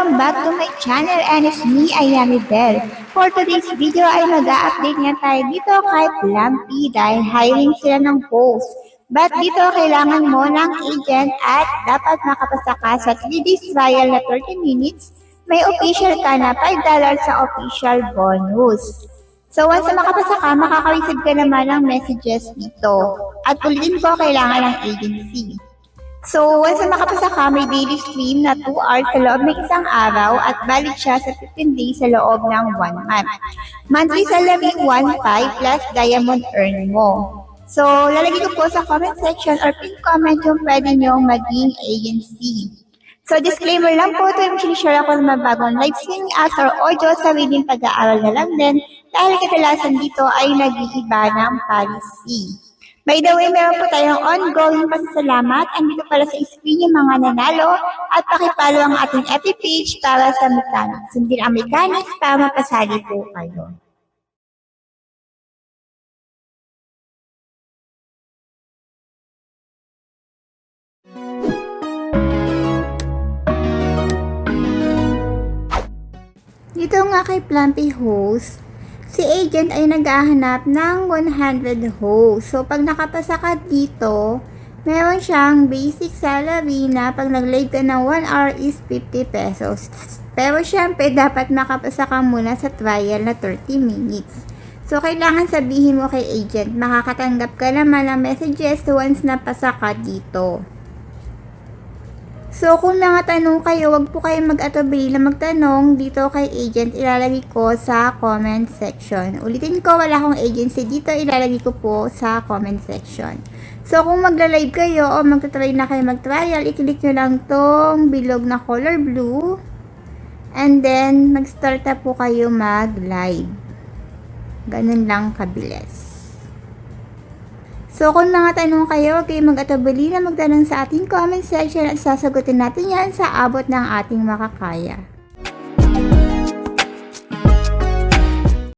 welcome back to my channel and it's me, Ayami Bell. For today's video ay mag-a-update nga tayo dito kay Plumpy dahil hiring sila ng host. But dito kailangan mo ng agent at dapat makapasa ka sa 3 days trial na 30 minutes. May official ka na $5 sa official bonus. So once na makapasa ka, makaka-receive ka naman ng messages dito. At ulitin ko, kailangan ng agency. So, once na makapasa ka, may daily stream na 2 hours sa loob ng isang araw at valid siya sa 15 days sa loob ng 1 month. Monthly salary 1.5 plus diamond earn mo. So, lalagay ko po sa comment section or pin comment yung pwede nyong maging agency. So, disclaimer lang po, ito yung sinishare ako ng mga bagong live streaming apps or audio sa willing pag-aaral na lang din dahil kadalasan dito ay nag-iiba ng policy. By the way, meron po tayong ongoing pasasalamat. Andito pala sa screen yung mga nanalo at pakipalo ang ating FB page para sa mechanics. Sundin ang mechanics para mapasali po kayo. Dito nga kay Plumpy Host, si agent ay naghahanap ng 100 hosts. So, pag nakapasa ka dito, meron siyang basic salary na pag nag-live ka ng 1 hour is 50 pesos. Pero syempre, dapat makapasa ka muna sa trial na 30 minutes. So, kailangan sabihin mo kay agent, makakatanggap ka naman ng messages once napasa ka dito. So, kung mga tanong kayo, wag po kayo mag-atubili na magtanong dito kay agent, ilalagay ko sa comment section. Ulitin ko, wala akong agency dito, ilalagay ko po sa comment section. So, kung magla-live kayo o magta-try na kayo mag-trial, i-click nyo lang tong bilog na color blue. And then, mag-start na po kayo mag-live. Ganun lang kabilis. So, kung mga tanong kayo, huwag kayong mag-atubili na magtanong sa ating comment section at sasagutin natin yan sa abot ng ating makakaya.